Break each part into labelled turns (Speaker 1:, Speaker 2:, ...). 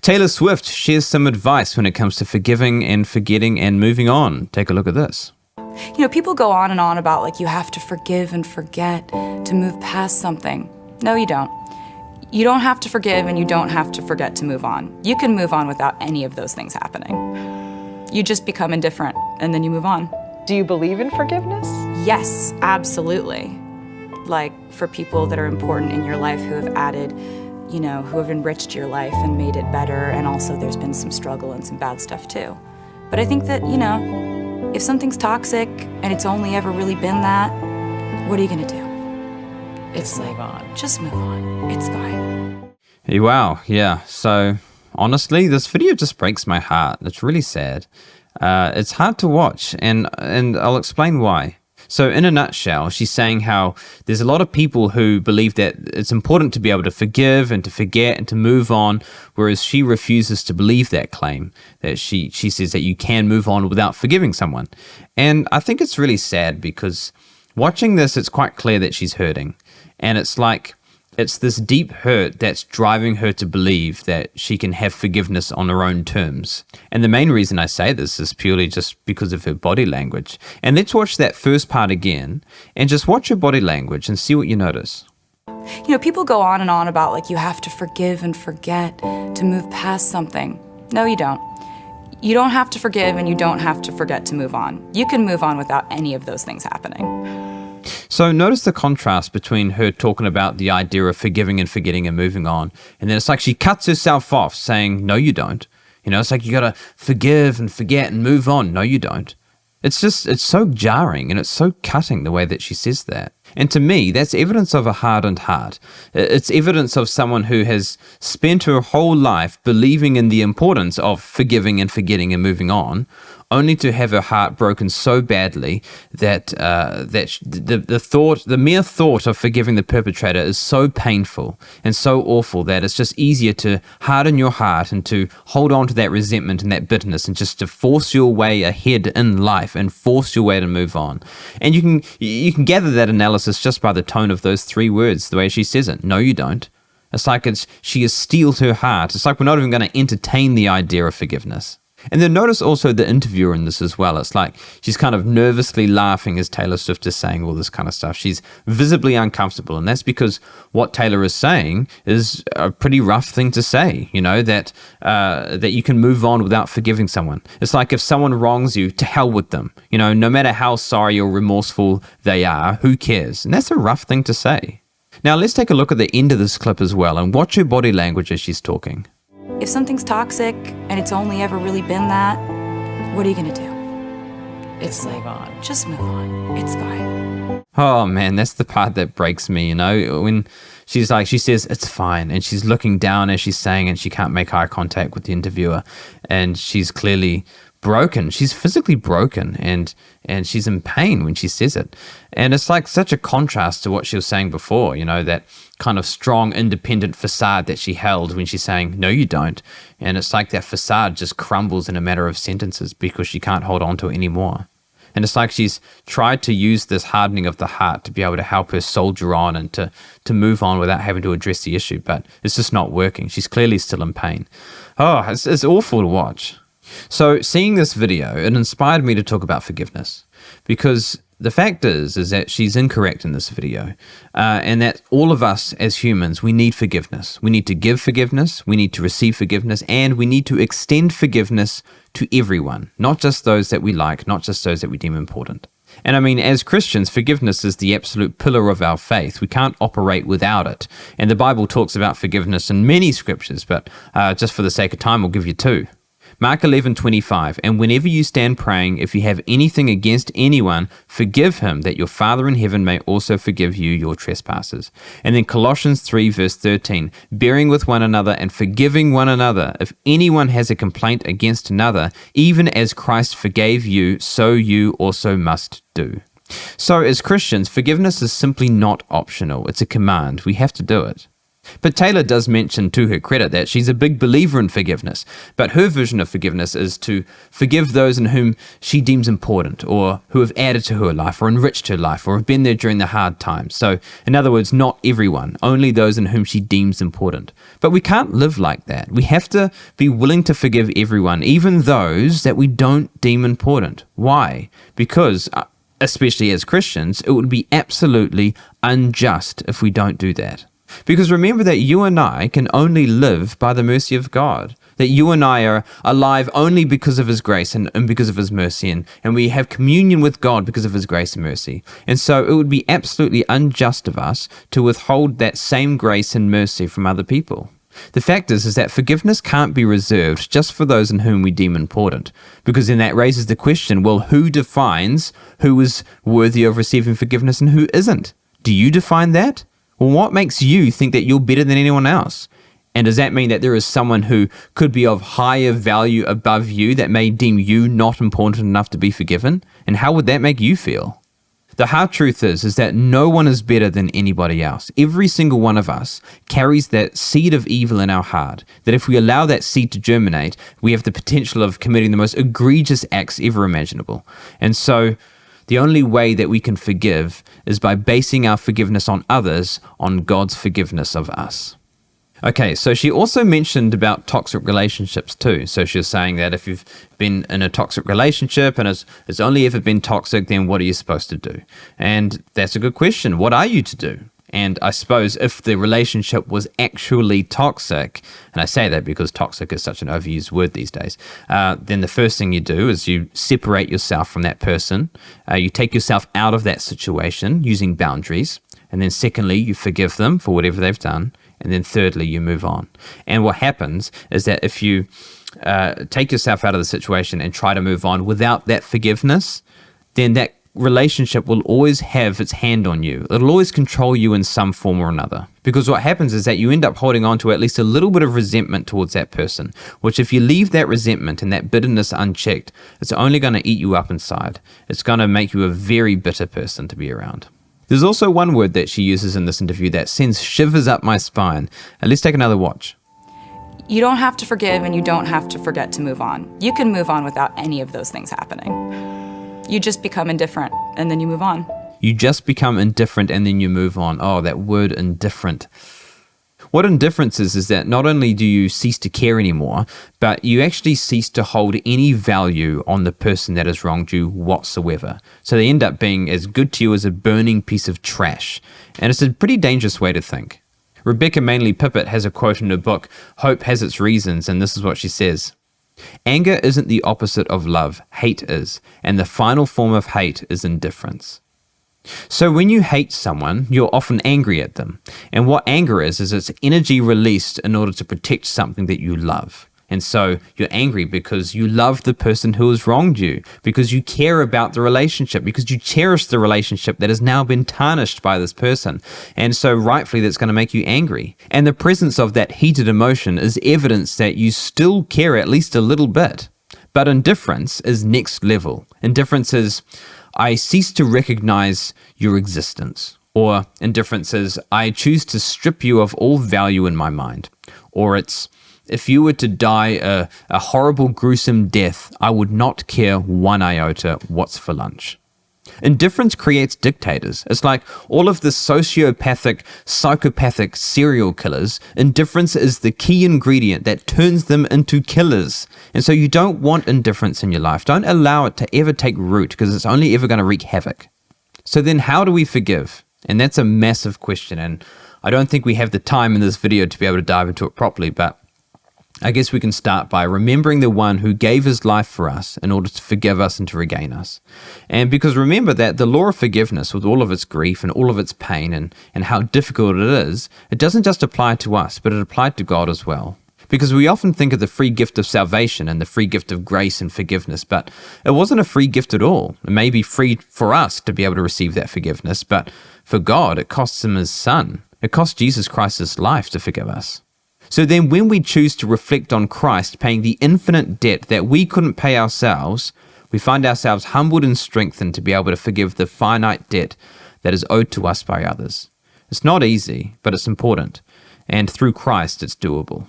Speaker 1: Taylor Swift shares some advice when it comes to forgiving and forgetting and moving on. Take a look at this.
Speaker 2: You know, people go on and on about like you have to forgive and forget to move past something. No, you don't. You don't have to forgive and you don't have to forget to move on. You can move on without any of those things happening. You just become indifferent and then you move on.
Speaker 3: Do you believe in forgiveness?
Speaker 2: Yes, absolutely. Like for people that are important in your life who have added, you know, who have enriched your life and made it better, and also there's been some struggle and some bad stuff too. But I think that, you know, if something's toxic and it's only ever really been that, what are you gonna do? It's like, just move on. It's fine.
Speaker 1: Hey, wow, yeah. So honestly, this video just breaks my heart. It's really sad. It's hard to watch, and I'll explain why. So in a nutshell, she's saying how there's a lot of people who believe that it's important to be able to forgive and to forget and to move on, whereas she refuses to believe that claim, that she says that you can move on without forgiving someone. And I think it's really sad because watching this, it's quite clear that she's hurting. And it's like, it's this deep hurt that's driving her to believe that she can have forgiveness on her own terms. And the main reason I say this is purely just because of her body language. And let's watch that first part again and just watch her body language and see what you notice.
Speaker 2: You know, people go on and on about like you have to forgive and forget to move past something. No, you don't. You don't have to forgive and you don't have to forget to move on. You can move on without any of those things happening.
Speaker 1: So notice the contrast between her talking about the idea of forgiving and forgetting and moving on, and then it's like she cuts herself off saying, no, you don't. You know, it's like you got to forgive and forget and move on. No, you don't. It's so jarring and it's so cutting the way that she says that. And to me, that's evidence of a hardened heart. It's evidence of someone who has spent her whole life believing in the importance of forgiving and forgetting and moving on, only to have her heart broken so badly that the mere thought of forgiving the perpetrator is so painful and so awful that it's just easier to harden your heart and to hold on to that resentment and that bitterness and just to force your way ahead in life and force your way to move on. And you can gather that analysis just by the tone of those three words, the way she says it. No, you don't. It's like she has steeled her heart. It's like we're not even going to entertain the idea of forgiveness. And then notice also the interviewer in this as well. It's like she's kind of nervously laughing as Taylor Swift is saying all this kind of stuff. She's visibly uncomfortable. And that's because what Taylor is saying is a pretty rough thing to say, you know, that you can move on without forgiving someone. It's like if someone wrongs you, to hell with them. You know, no matter how sorry or remorseful they are, who cares? And that's a rough thing to say. Now let's take a look at the end of this clip as well and watch her body language as she's talking.
Speaker 2: If something's toxic and it's only ever really been that, what are you gonna do? It's like, just move on. It's fine.
Speaker 1: Oh man, that's the part that breaks me, you know, when she says it's fine, and she's looking down as she's saying, and she can't make eye contact with the interviewer, and she's clearly broken. She's physically broken, and she's in pain when she says it. And it's like such a contrast to what she was saying before, you know, that kind of strong, independent facade that she held when she's saying, no, you don't. And it's like that facade just crumbles in a matter of sentences because she can't hold on to it anymore. And it's like she's tried to use this hardening of the heart to be able to help her soldier on and to move on without having to address the issue, but it's just not working. She's clearly still in pain. Oh, it's awful to watch. So seeing this video, it inspired me to talk about forgiveness, because the fact is that she's incorrect in this video, and that all of us as humans, we need forgiveness. We need to give forgiveness, we need to receive forgiveness, and we need to extend forgiveness to everyone, not just those that we like, not just those that we deem important. And I mean, as Christians, forgiveness is the absolute pillar of our faith. We can't operate without it. And the Bible talks about forgiveness in many scriptures, but just for the sake of time, I'll give you two. Mark 11:25, and whenever you stand praying, if you have anything against anyone, forgive him, that your Father in heaven may also forgive you your trespasses. And then Colossians 3 verse 13, bearing with one another and forgiving one another. If anyone has a complaint against another, even as Christ forgave you, so you also must do. So as Christians, forgiveness is simply not optional. It's a command. We have to do it. But Taylor does mention, to her credit, that she's a big believer in forgiveness, but her version of forgiveness is to forgive those in whom she deems important, or who have added to her life, or enriched her life, or have been there during the hard times. So, in other words, not everyone, only those in whom she deems important. But we can't live like that. We have to be willing to forgive everyone, even those that we don't deem important. Why? Because, especially as Christians, it would be absolutely unjust if we don't do that. Because remember that you and I can only live by the mercy of God. That you and I are alive only because of His grace and because of His mercy. And we have communion with God because of His grace and mercy. And so it would be absolutely unjust of us to withhold that same grace and mercy from other people. The fact is that forgiveness can't be reserved just for those in whom we deem important. Because then that raises the question, well, who defines who is worthy of receiving forgiveness and who isn't? Do you define that? Well, what makes you think that you're better than anyone else? And does that mean that there is someone who could be of higher value above you that may deem you not important enough to be forgiven? And how would that make you feel? The hard truth is that no one is better than anybody else. Every single one of us carries that seed of evil in our heart, that if we allow that seed to germinate, we have the potential of committing the most egregious acts ever imaginable. And so the only way that we can forgive is by basing our forgiveness on others on God's forgiveness of us. Okay, so she also mentioned about toxic relationships too. So she was saying that if you've been in a toxic relationship and it's only ever been toxic, then what are you supposed to do? And that's a good question. What are you to do? And I suppose if the relationship was actually toxic, and I say that because toxic is such an overused word these days, then the first thing you do is you separate yourself from that person. You take yourself out of that situation using boundaries. And then secondly, you forgive them for whatever they've done. And then thirdly, you move on. And what happens is that if you take yourself out of the situation and try to move on without that forgiveness, then that relationship will always have its hand on you. It'll always control you in some form or another. Because what happens is that you end up holding on to at least a little bit of resentment towards that person, which if you leave that resentment and that bitterness unchecked, it's only going to eat you up inside. It's going to make you a very bitter person to be around. There's also one word that she uses in this interview that sends shivers up my spine. Let's take another watch.
Speaker 2: You don't have to forgive and you don't have to forget to move on. You can move on without any of those things happening. You just become indifferent and then you move on.
Speaker 1: You just become indifferent and then you move on. Oh, that word indifferent. What indifference is that not only do you cease to care anymore, but you actually cease to hold any value on the person that has wronged you whatsoever. So they end up being as good to you as a burning piece of trash. And it's a pretty dangerous way to think. Rebecca Manley Pippert has a quote in her book, Hope Has Its Reasons, and this is what she says. Anger isn't the opposite of love, hate is, and the final form of hate is indifference. So when you hate someone, you're often angry at them. And what anger is it's energy released in order to protect something that you love. And so you're angry because you love the person who has wronged you, because you care about the relationship, because you cherish the relationship that has now been tarnished by this person. And so rightfully that's going to make you angry. And the presence of that heated emotion is evidence that you still care at least a little bit. But indifference is next level. Indifference is, I cease to recognize your existence. Or indifference is, I choose to strip you of all value in my mind. Or it's, if you were to die a horrible, gruesome death, I would not care one iota what's for lunch. Indifference creates dictators. It's like all of the sociopathic, psychopathic serial killers. Indifference is the key ingredient that turns them into killers. And so you don't want indifference in your life. Don't allow it to ever take root because it's only ever going to wreak havoc. So then how do we forgive? And that's a massive question. And I don't think we have the time in this video to be able to dive into it properly, but I guess we can start by remembering the one who gave his life for us in order to forgive us and to regain us. And because remember that the law of forgiveness, with all of its grief and all of its pain and how difficult it is, it doesn't just apply to us, but it applied to God as well. Because we often think of the free gift of salvation and the free gift of grace and forgiveness, but it wasn't a free gift at all. It may be free for us to be able to receive that forgiveness, but for God, it costs him his son. It cost Jesus Christ his life to forgive us. So then when we choose to reflect on Christ paying the infinite debt that we couldn't pay ourselves, we find ourselves humbled and strengthened to be able to forgive the finite debt that is owed to us by others. It's not easy, but it's important. and through Christ, it's doable.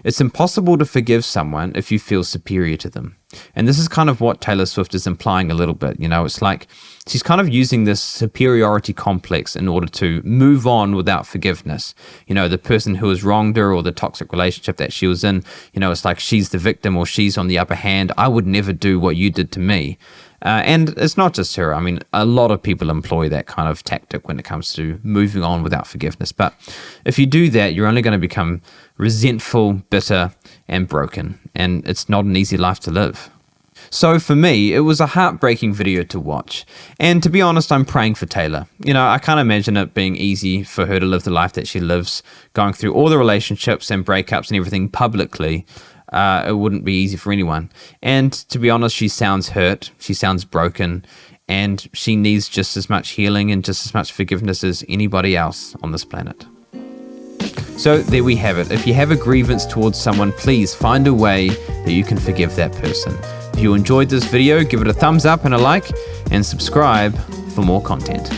Speaker 1: It's impossible to forgive someone if you feel superior to them. And this is kind of what Taylor Swift is implying a little bit. It's like she's kind of using this superiority complex in order to move on without forgiveness. The person who has wronged her or the toxic relationship that she was in, it's like she's the victim or she's on the upper hand. I would never do what you did to me. And it's not just her. I mean, a lot of people employ that kind of tactic when it comes to moving on without forgiveness. But if you do that, you're only going to become resentful, bitter, and broken. And it's not an easy life to live. So for me, it was a heartbreaking video to watch. And to be honest, I'm praying for Taylor. I can't imagine it being easy for her to live the life that she lives, going through all the relationships and breakups and everything publicly. It wouldn't be easy for anyone. And to be honest, she sounds hurt. She sounds broken. And she needs just as much healing and just as much forgiveness as anybody else on this planet. So there we have it. If you have a grievance towards someone, please find a way that you can forgive that person. If you enjoyed this video, give it a thumbs up and a like, and subscribe for more content.